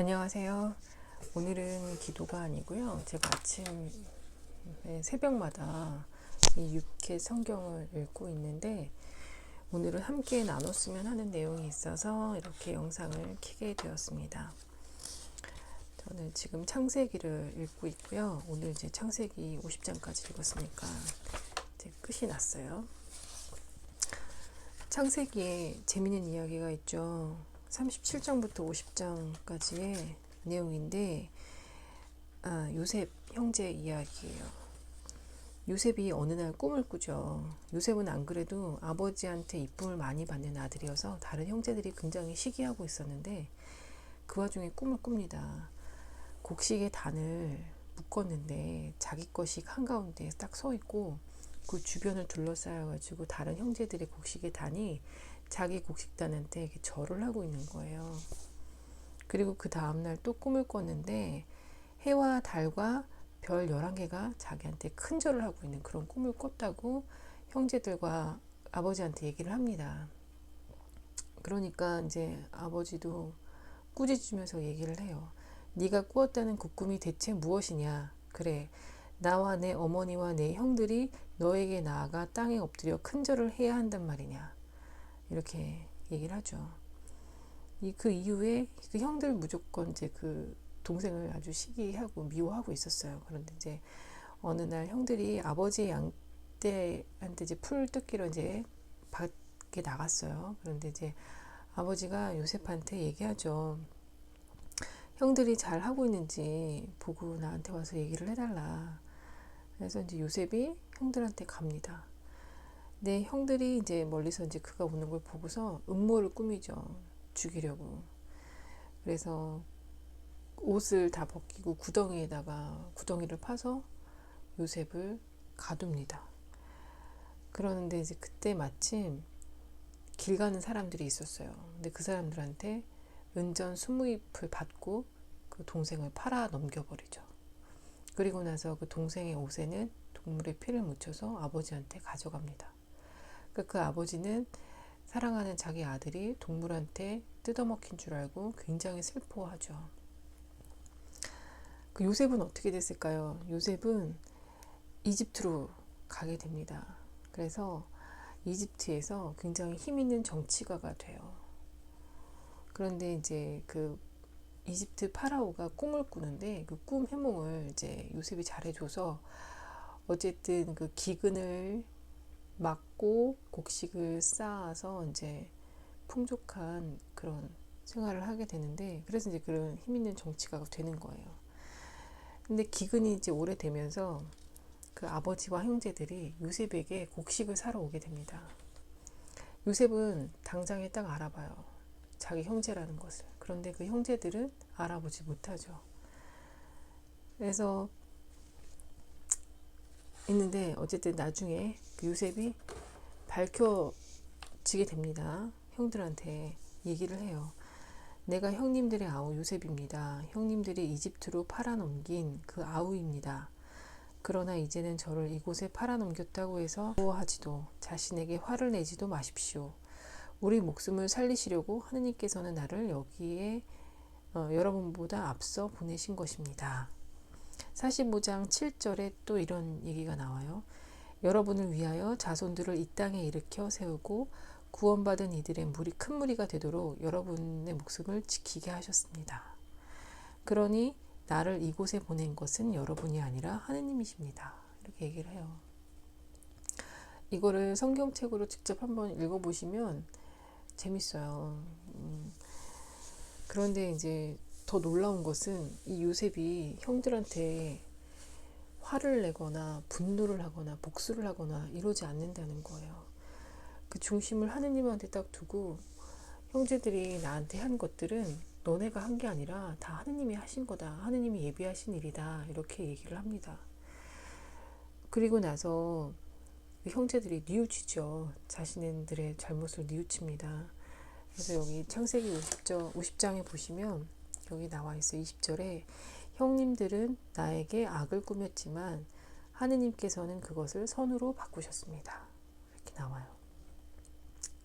안녕하세요. 오늘은 기도가 아니고요. 제가 아침 새벽마다 이 육회 성경을 읽고 있는데 오늘은 함께 나눴으면 하는 내용이 있어서 이렇게 영상을 켜게 되었습니다. 저는 지금 창세기를 읽고 있고요. 오늘 이제 창세기 50장까지 읽었으니까 이제 끝이 났어요. 창세기에 재미있는 이야기가 있죠. 37장부터 50장까지의 내용인데 요셉 형제 이야기예요. 요셉이 어느 날 꿈을 꾸죠. 요셉은 안 그래도 아버지한테 이쁨을 많이 받는 아들이어서 다른 형제들이 굉장히 시기하고 있었는데 그 와중에 꿈을 꿉니다. 곡식의 단을 묶었는데 자기 것이 한가운데 딱 서 있고 그 주변을 둘러싸여 가지고 다른 형제들의 곡식의 단이 자기 곡식단한테 이렇게 절을 하고 있는 거예요. 그리고 그 다음날 또 꿈을 꿨는데 해와 달과 별 11개가 자기한테 큰 절을 하고 있는 그런 꿈을 꿨다고 형제들과 아버지한테 얘기를 합니다. 그러니까 이제 아버지도 꾸짖으면서 얘기를 해요. 네가 꾸었다는 그 꿈이 대체 무엇이냐? 그래, 나와 내 어머니와 내 형들이 너에게 나아가 땅에 엎드려 큰절을 해야 한단 말이냐? 이렇게 얘기를 하죠. 그 이후에 그 형들 무조건 이제 그 동생을 아주 시기하고 미워하고 있었어요. 그런데 이제 어느 날 형들이 아버지 양떼한테 이제 풀 뜯기로 이제 밖에 나갔어요. 그런데 이제 아버지가 요셉한테 얘기하죠. 형들이 잘 하고 있는지 보고 나한테 와서 얘기를 해달라. 그래서 이제 요셉이 형들한테 갑니다. 네, 형들이 이제 멀리서 이제 그가 오는 걸 보고서 음모를 꾸미죠. 죽이려고. 그래서 옷을 다 벗기고 구덩이를 파서 요셉을 가둡니다. 그러는데 이제 그때 마침 길 가는 사람들이 있었어요. 근데 그 사람들한테 은전 20잎을 받고 그 동생을 팔아 넘겨버리죠. 그리고 나서 그 동생의 옷에는 동물의 피를 묻혀서 아버지한테 가져갑니다. 그 아버지는 사랑하는 자기 아들이 동물한테 뜯어먹힌 줄 알고 굉장히 슬퍼하죠. 그 요셉은 어떻게 됐을까요? 요셉은 이집트로 가게 됩니다. 그래서 이집트에서 굉장히 힘 있는 정치가가 돼요. 그런데 이제 그 이집트 파라오가 꿈을 꾸는데 그 꿈 해몽을 이제 요셉이 잘해줘서 어쨌든 그 기근을 막고 곡식을 쌓아서 이제 풍족한 그런 생활을 하게 되는데 그래서 이제 그런 힘 있는 정치가가 되는 거예요. 근데 기근이 이제 오래되면서 그 아버지와 형제들이 요셉에게 곡식을 사러 오게 됩니다. 요셉은 당장에 딱 알아봐요. 자기 형제라는 것을. 그런데 그 형제들은 알아보지 못하죠. 그래서 있는데 어쨌든 나중에 그 요셉이 밝혀지게 됩니다. 형들한테 얘기를 해요. 내가 형님들의 아우 요셉입니다. 형님들이 이집트로 팔아넘긴 그 아우입니다. 그러나 이제는 저를 이곳에 팔아넘겼다고 해서 미워하지도 자신에게 화를 내지도 마십시오. 우리 목숨을 살리시려고 하느님께서는 나를 여기에 여러분보다 앞서 보내신 것입니다. 45장 7절에 또 이런 얘기가 나와요. 여러분을 위하여 자손들을 이 땅에 일으켜 세우고 구원받은 이들의 큰 무리가 되도록 여러분의 목숨을 지키게 하셨습니다. 그러니 나를 이곳에 보낸 것은 여러분이 아니라 하느님이십니다. 이렇게 얘기를 해요. 이거를 성경책으로 직접 한번 읽어보시면 재밌어요. 그런데 이제 더 놀라운 것은 이 요셉이 형들한테 화를 내거나 분노를 하거나 복수를 하거나 이러지 않는다는 거예요. 그 중심을 하느님한테 딱 두고 형제들이 나한테 한 것들은 너네가 한 게 아니라 다 하느님이 하신 거다. 하느님이 예비하신 일이다. 이렇게 얘기를 합니다. 그리고 나서 형제들이 뉘우치죠. 자신들의 잘못을 뉘우칩니다. 그래서 여기 창세기 50장에 보시면 여기 나와 있어요. 20절에 형님들은 나에게 악을 꾸몄지만 하느님께서는 그것을 선으로 바꾸셨습니다. 이렇게 나와요.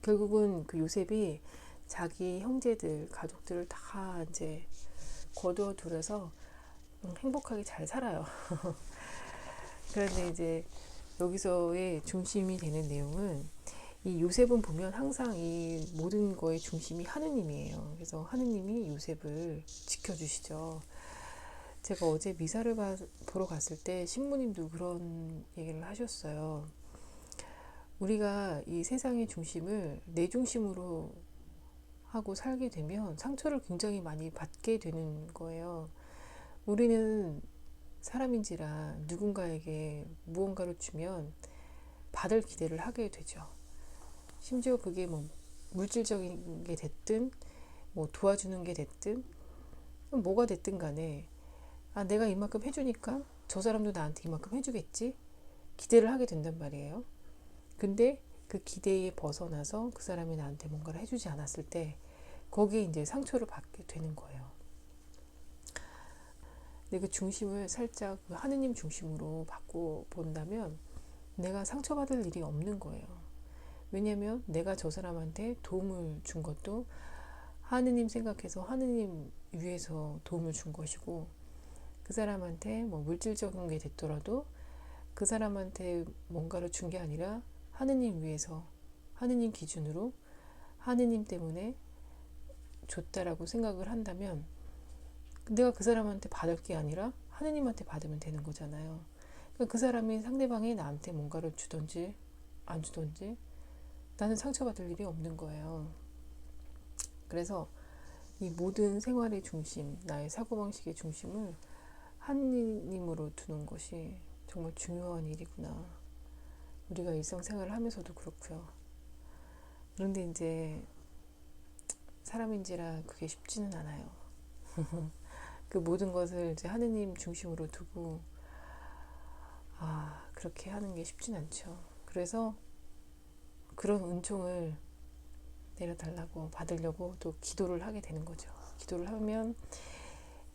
결국은 그 요셉이 자기 형제들, 가족들을 다 이제 거두어들여서 행복하게 잘 살아요. 그런데 이제 여기서의 중심이 되는 내용은 이 요셉은 보면 항상 이 모든 거의 중심이 하느님이에요. 그래서 하느님이 요셉을 지켜주시죠. 제가 어제 미사를 보러 갔을 때 신부님도 그런 얘기를 하셨어요. 우리가 이 세상의 중심을 내 중심으로 하고 살게 되면 상처를 굉장히 많이 받게 되는 거예요. 우리는 사람인지라 누군가에게 무언가를 주면 받을 기대를 하게 되죠. 심지어 그게 뭐 물질적인 게 됐든 뭐 도와주는 게 됐든 뭐가 됐든 간에 내가 이만큼 해주니까 저 사람도 나한테 이만큼 해주겠지 기대를 하게 된단 말이에요. 근데 그 기대에 벗어나서 그 사람이 나한테 뭔가를 해주지 않았을 때 거기에 이제 상처를 받게 되는 거예요. 근데 그 중심을 살짝 그 하느님 중심으로 바꿔 본다면 내가 상처받을 일이 없는 거예요. 왜냐면 내가 저 사람한테 도움을 준 것도 하느님 생각해서 하느님 위해서 도움을 준 것이고, 그 사람한테 뭐 물질적인 게 됐더라도 그 사람한테 뭔가를 준 게 아니라 하느님 위해서, 하느님 기준으로 하느님 때문에 줬다라고 생각을 한다면 내가 그 사람한테 받을 게 아니라 하느님한테 받으면 되는 거잖아요. 그러니까 그 사람이 상대방이 나한테 뭔가를 주든지 안 주든지 나는 상처받을 일이 없는 거예요. 그래서 이 모든 생활의 중심, 나의 사고방식의 중심을 하느님으로 두는 것이 정말 중요한 일이구나. 우리가 일상생활을 하면서도 그렇고요. 그런데 이제 사람인지라 그게 쉽지는 않아요. 그 모든 것을 이제 하느님 중심으로 두고 그렇게 하는 게 쉽진 않죠. 그래서 그런 은총을 내려달라고 받으려고 또 기도를 하게 되는 거죠. 기도를 하면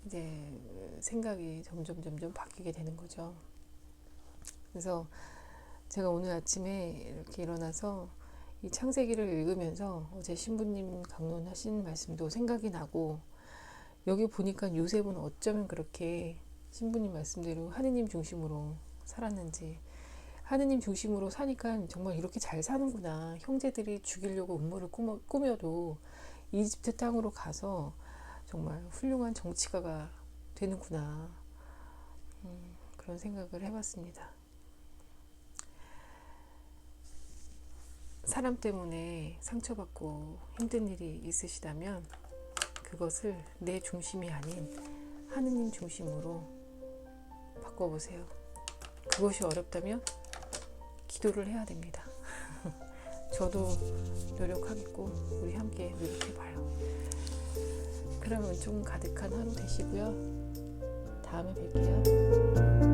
이제 생각이 점점 바뀌게 되는 거죠. 그래서 제가 오늘 아침에 이렇게 일어나서 이 창세기를 읽으면서 어제 신부님 강론하신 말씀도 생각이 나고, 여기 보니까 요셉은 어쩌면 그렇게 신부님 말씀대로 하느님 중심으로 살았는지, 하느님 중심으로 사니까 정말 이렇게 잘 사는구나. 형제들이 죽이려고 음모를 꾸며도 이집트 땅으로 가서 정말 훌륭한 정치가가 되는구나. 그런 생각을 해봤습니다. 사람 때문에 상처받고 힘든 일이 있으시다면 그것을 내 중심이 아닌 하느님 중심으로 바꿔보세요. 그것이 어렵다면 기도를 해야 됩니다. 저도 노력하겠고 우리 함께 노력해봐요. 그럼 은총 가득한 하루 되시고요. 다음에 뵐게요.